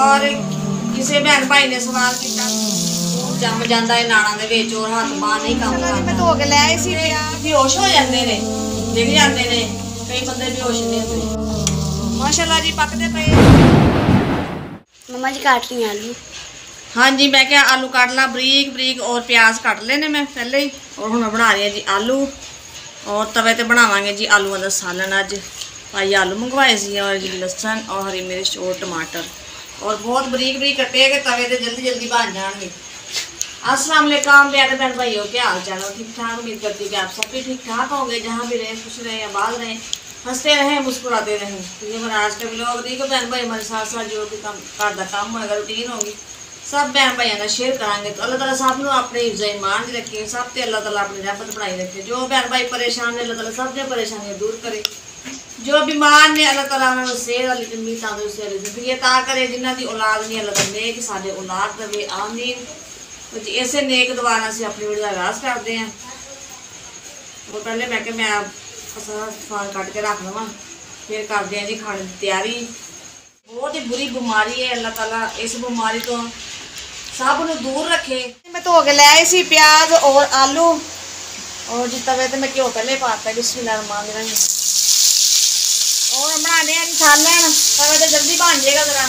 और किसी भैन भाई ने सवाल किया जम जाता है नाड़ा दे विच और हाथ बांह नहीं काम करदा। मैं धो के ले आई सी बेहोश हो जाते ने डिग जाते ने कई बंदे बेहोश नहीं होंदे। माशाल्लाह जी पकदे पे मम्मा जी काट ली आलू। हाँ जी मैं क्या आलू काट ला बरीक बरीक और प्याज काट लेने मैं पहले ही और हुण बना रही जी आलू और तवे ते बनावांगे जी आलूआं दा सालन। अज भाई आलू मंगवाए सी और जी लसन और हरी मिर्च और टमाटर और बहुत बरीक बरीक कटे के तवे ते जल्दी जल्दी बन जाएंगे। अस्सलाम वालेकुम प्यारे बहन भाइयों, क्या हाल चाल है? ठीक ठाक, उम्मीद करती हूँ कि आप सब भी ठीक ठाक होंगे, जहाँ भी रहें खुश रहें आबाद रहें, हंसते रहें मुस्कुराते रहें। तो ये मेरा आज का व्लॉग देखो बहन भाई हमारे साथ साथ जो भी घर का काम होगा रूटीन होगी सब बहन भाइयों का शेयर करांगे। तो अल्लाह ताला सब अपने हिफ्ज़ ईमान च रखे, सब ते अल्लाह ताला अपनी रहमत बनाई रखे। जो बहन भाई परेशान ने अल्लाह ताला सब दी परेशानियां दूर करे, जो बीमार ने अल्लाह ताला उन्होंने सेहत वाली लंबी तंदुरुस्ती वाली जिंदगी अता करे, जिन्हों की औलाद नहीं अल्लाह ताला नेक साडे औलाद देवे आमीन। तो जी इसे नेक दुआ से अपनी वीडियो का आगाज़ करते हैं। वो पहले मैं क्या मैं फल कट के रख लवा फिर करते हैं जी खाने की तैयारी। बहुत ही बुरी बीमारी है, अल्लाह ताला इस बीमारी तो सब नूं दूर रखे। मैं धो के ले आई सी प्याज और आलू और जी तवे ते मैं घ्यो पहले पाता बिस्मिल्लाहिर्रहमानिर्रहीम और बनाने सालन तवे ते जल्दी बन जाएगा जरा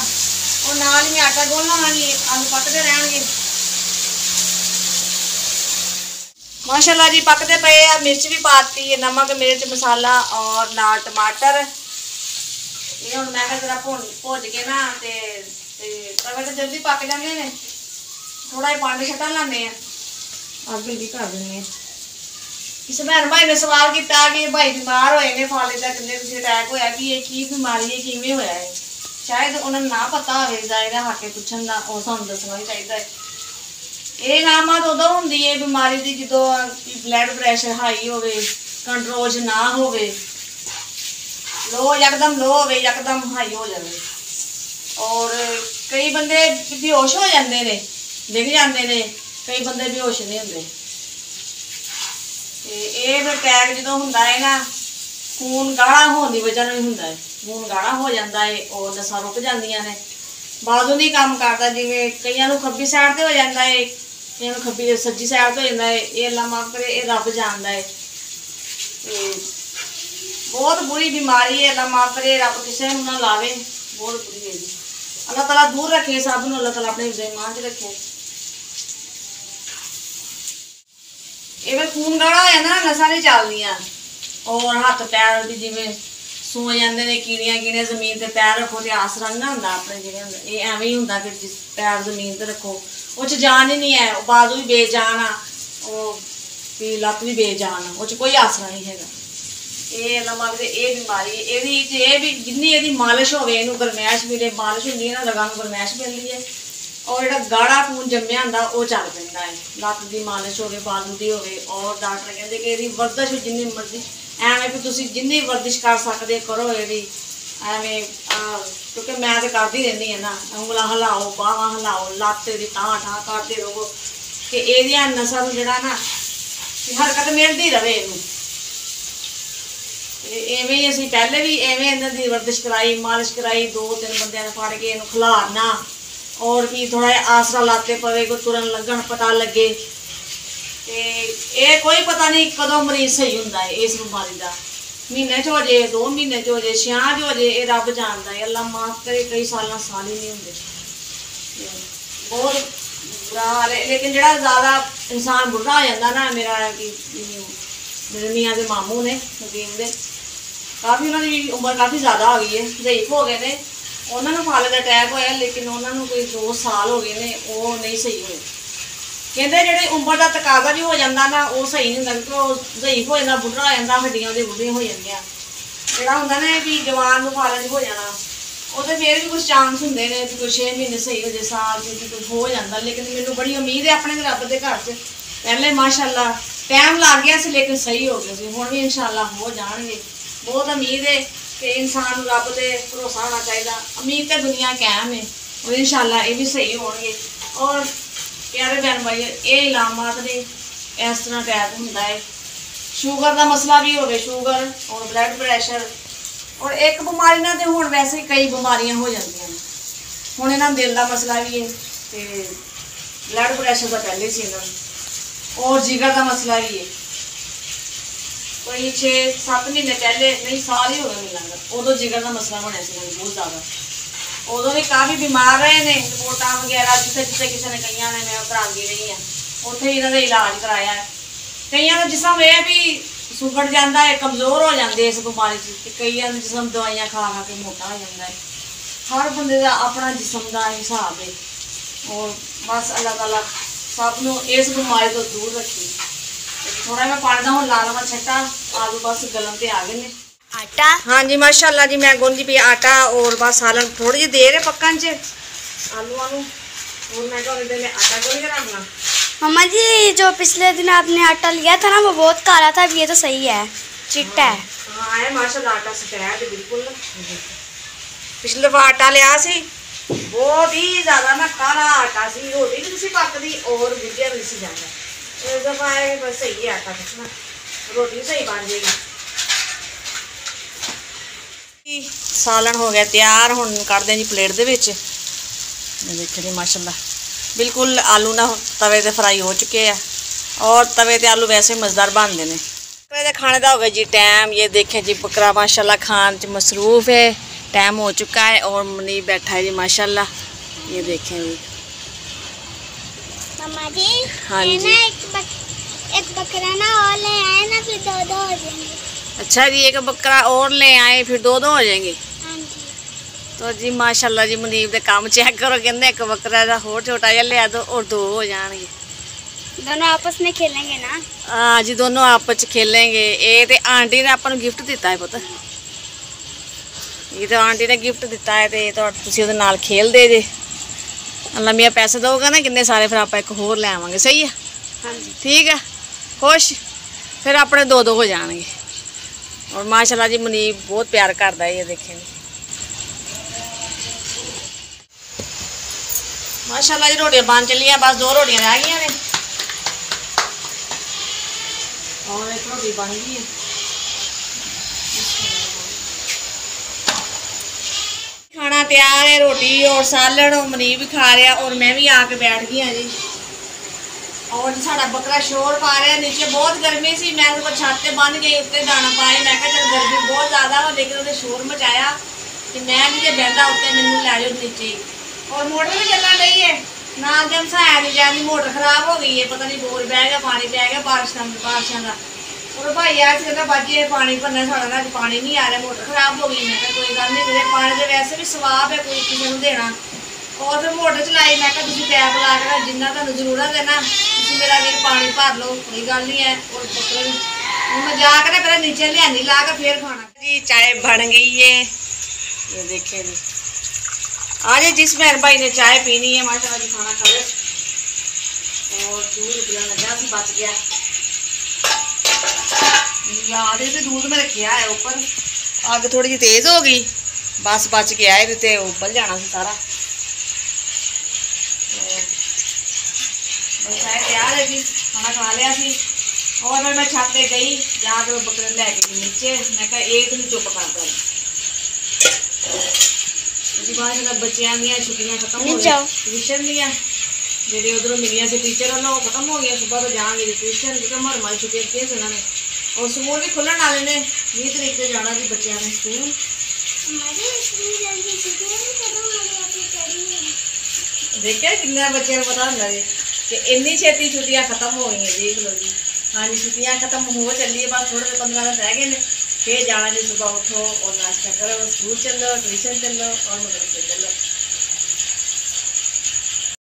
और नाल ही मैं आटा गुन लवांगी, आलू पकते रहेंगे। माशाल्लाह जी पकते पे मिर्च भी पाती है, नमक मिर्च मसाला और नाल टमाटर। ये हुण मैं जरा भुज के ना तवे तो जल्दी पक जाते हैं, थोड़ा ही पानी छटा लाने अग जल्दी कर देंगे। किसी भैन भाई ने सवाल किया कि भाई बीमार होए ने फाले का कहते तुसीं अटैक होया कि ये की बीमारी है किवें होया है, शायद उन्हें ना पता होवे जाएगा हाके पुछन दा और सानूं दसना भी चाहिए है। ये नामत उदों हुंदी है बीमारी की जो ब्लड प्रैशर हाई हो कंट्रोल च ना हो, लो यकदम लो हो यकदम हाई हो जाए और कई बंदे बेहोश हो जाते हैं डिग जाते हैं, कई बंदे बेहोश नहीं होंगे। ये अटैक जो होंदा है ना खून गाढ़ा होने की वजह नहीं होंदा है, खून गाढ़ा हो जाता है और नसां रुक जांदियां ने, बाजू नहीं काम करता, जिवें कईयां नूं खब्बी साइड ते हो जाता है, कईयां नूं खब्बी सज्जी साइड ते हो जाता है। ये अल्लाह माफ करे, ये रब जानदा है। बहुत बुरी बीमारी है, अल्लाह माफ करे, रब किसी नूं ना लावे, बहुत बुरी है जी। अल्लाह ताला दूर रखे सब नूं, अल्लाह ताला अपने हिफ्ज़ ईमान च रखे। इवें खून गाढ़ा होया ना नसां नहीं चलदियां और हाथ पैर भी जिवें सो जाते हैं, कीड़ियां कीड़ियां जमीन ते पैर रखो तो आसरा नहीं होंदा अपने जिवें ये एवें ही होंदा कि जिस पैर जमीन ते रखो उस जान ही नहीं है, बाजू भी बेजान आ भी लत्त भी बेजान आ, उस कोई आसरा नहीं है। ये लम्मा भी ये बीमारी ये भी जिन्नी ये मालिश हो गरमैश मिले, मालिश होंगी ना रगां नूं गरमैश मिलती है और जो गाढ़ा खून जम्मिया होंदा वो चल पैंदा है। लत्त की मालिश हो बाजू की हो और डॉक्टर कहते कि ये वर्जिश जिन्नी मर्जी एवें भी तुसीं जिन्नी वर्जिश कर सकते करो ये एवें, क्योंकि मैं तो करती रहती है ना, उंगलां हिलाओ बाहां हिलाओ लत्त की टां टां करते रहो कि ये नसां नूं जिहड़ा ना हरकत मिलती रहे। इवें ही असीं पहले भी इवें इन्हां दी वर्जिश कराई मालिश कराई, 2-3 बंदियां ने फड़ के इहनूं खिलारना और कि थोड़ा आसरा लाते पवे को तुरन लगन पता लगे। ये कोई पता नहीं कदों मरीज सही होंदा है इस बीमारी का, महीने च हो जाए 2 महीने च हो जाए 6 च हो जाए, ये रब जानदा है, अल्लाह माफ करे। कई साल साल ही नहीं होंदे, बहुत बुरा हाल है। लेकिन जो ज़्यादा इंसान बुढ़ा हो जाता ना, मेरे मियाँ के मामू ने नदीम दे काफ़ी उन्होंने उम्र काफ़ी ज़्यादा हो गई है, ज़ईफ हो गए ने, उन्होंने फाले का अटैक होया लेकिन उन्होंने कोई 2 साल हो गए ने वो नहीं सही हुए। कहते जो उम्र का तकाजा भी हो जाता ना वो सही नहीं होंदा, क्योंकि ज़ईफ हो जाता बुढ़ा हो जाता, हड्डियां बुढ़ियां हो जांदियां। जोड़ा होंदा ना भी जवान फाले हो जाना वो तो फिर भी कुछ चांस होंगे ने कोई 6 महीने सही हो जाए, साल कुछ हो जाता। लेकिन मैनू बड़ी उम्मीद है अपने रब के घर से, पहले माशाअल्लाह टाइम लग गया से लेकिन सही हो गए, हुण भी इंशाअल्लाह हो जाएंगे। बहुत उम्मीद है कि इंसान रब से भरोसा होना चाहिए, उम्मीद तो दुनिया कायम है और इंशाअल्लाह ये भी सही होंगे। और प्यारे बहन भाई ये इलामात ने इस तरह अटैक होंदा है, शुगर का मसला भी हो, शुगर और ब्लड प्रैशर और एक बीमारी ना तो हुण वैसे कई बीमारियां हो जांदियां ने। ਹੁਣ ਇਹਨਾਂ ਨੂੰ ਦਿਲ ਦਾ ਮਸਲਾ ਵੀ ਹੈ ਤੇ ਬਲੱਡ ਪ੍ਰੈਸ਼ਰ ਦਾ ਪਹਿਲੇ ਸੀ ਇਹਨਾਂ ਨੂੰ, ਔਰ ਜਿਗਰ ਦਾ ਮਸਲਾ ਵੀ ਹੈ। कोई 6-7 महीने पहले, नहीं साल ही हो गया मिलना, उदो जिगर का मसला बनया से बहुत ज़्यादा। उदो भी काफ़ी बीमार रहे ने, रिपोर्टा वगैरह जिथे जिथे किसी ने कई ने मैं कराती रही हाँ, उत्थे इन्हों का इलाज कराया। कई का जिसम यह भी सुगड़ जाता है, कमज़ोर हो जाते इस बीमारी से, कई का जिसम दवाइयाँ खा खा के मोटा हो जाता है। हर बंदे का अपना जिसम का हिसाब है, और बस अल्लाह ताला सबनों इस बीमारी तो दूर रखी। थोड़ा मैं पानी का हूँ ला लवा छट्टा, आलू बस गलन पे आ गए ने। आटा, हाँ जी माशाल्लाह जी, मैं गुंदी पी आटा, और बस सालन थोड़ी जी देर है पकन च आलू आलू, और मैं कहा में आटा गुन के रखना। मम्मा जी जो पिछले दिन आपने आटा लिया था ना वो बहुत काला था, अब ये तो सही है, चिट्टा है। हाँ है माशाल्लाह, आटा सफेद बिल्कुल। पिछले दफा आटा लिया सी बहुत ही ज़्यादा ना काला आटा सी, रोटी भी नहीं पकती और गुजिया भी नहीं जाता। इस दफा है बस सही है आटा कुछ ना, रोटी सही बन जाएगी। सालन हो गया तैयार, हुण कढ़दे जी प्लेट दे विच। देखो जी माशाल्लाह बिल्कुल आलू ना तवे ते फ्राई हो चुके हैं, और तवे ते आलू वैसे मज़ेदार बनते हैं। तवे ते खाने का हो गया जी टाइम। ये देखें जी बकरा माशाल्लाह खान च मसरूफ़ है, टाइम हो चुका है, और मुनीब बैठा है जी माशाल्लाह। ये देखें जी मम्मा जी, हाँ जी, एक बकरा ना और ले आए ना, फिर 2-2 हो जाएंगे। अच्छा जी, एक बकरा और ले आए फिर 2-2 हो जाएंगे। हाँ जी। तो जी माशाल्लाह जी मुनीब दे काम चेक करो, कहते एक बकरा दा होर छोटा जिहा लिया दो और 2 हो जाएंगे। दोनों आपस में खेलेंगे ना? हाँ जी, दोनों आपस में खेलेंगे। ये तो आंटी ने अपन गिफ्ट दिता है पुत, ये तो आंटी ने गिफ्ट दिता है, तो ये तो तुसीं उहदे नाल खेलदे जे। अल्लाह मियां पैसे दोगा ना किन्ने सारे, फिर आप एक होर ले आवांगे। सही है? हाँ जी। ठीक है, खुश, फिर अपने 2-2 हो जाएंगे। और माशाल्लाह जी मुनीब बहुत प्यार करता है। ये देखें माशाल्लाह जी, रोटियां बन चली हैं, बस 2 रोटियां रह गई ने, और एक रोटी बन गई है। खाना तैयार है, रोटी और सालन, और मुनीब भी खा रहा, और मैं भी आके बैठ गई हाँ जी। और जी साड़ा बकरा शोर पा रहा, नीचे बहुत गर्मी सी, मैं तो छत से बन गई, उत्ते दाना पाए, मैं कहा चल गर्मी बहुत ज़्यादा हो, लेकिन उन्हें शोर मचाया कि मैं नहीं जो बहता उत्ते मैनू लै जाओ नीचे। और मोटर भी चलने लगी है ना, जम सा है नहीं जाती, मोटर खराब हो गई है, पता नहीं बोर बह गया, पानी बह गया बारिशों का। और भाई आज कहता बाजी पानी भरना साढ़ा ना, पानी नहीं आ रहा, मोटर खराब हो गई। मैं कहा कोई गल नहीं, मेरे पानी के वैसे भी स्वाब है, कोई किसी को देना। और फिर मोटर चलाई, मैं कहा तुम पैप ला के जिन्ना तुहानू जरूरत है ना, तुम मेरा भी पानी भर लो, कोई गल नहीं है। और बकरे मैं जाकर ना पहले नीचे लियानी ला के फिर खाना जी। चाय बन गई है, ये देखें जी। आज जिस मेहर भाई ने चाय पीनी है माशाल्लाह जी, खाना खा लो। और दूध पिलाने लगा सी, बच गया याद है, दूध में रखा है ऊपर, अग थोड़ी जी तेज हो गई, बस बच गया है, तो उबल जाना सी सारा। चाय तैयार है जी, खाना खा लिया सी। और फिर मैं छत पे गई, जाकर बकरे लैके नीचे, मैं कहा एक नहीं चुप करता जी। बाद बच्चों दी छुट्टियां खत्म हो गई, ट्यूशन दियाँ जी उधरों मिलियाँ से टीचर वालों खत्म हो गया, सुबह तो जाएंगे जी ट्यूशन, क्योंकि मरमारी छुट्टियां किए थे उन्होंने। और स्कूल भी खुलने वाले ने, 20 तरीक से जाना जी बच्चों ने स्कूल। देखिए किन्ने बच्चों को पता होंगे कि इन्नी छेती छुट्टियां खत्म हो गई देख लो जी। हाँ जी, छुट्टियां खत्म हो चलिए, बस थोड़े 15 दिन रह गए हैं, फिर जाना जी। सुबह उठो और नाश्ता करो, स्कूल चलो, ट्यूशन चलो और मदरसे चलो।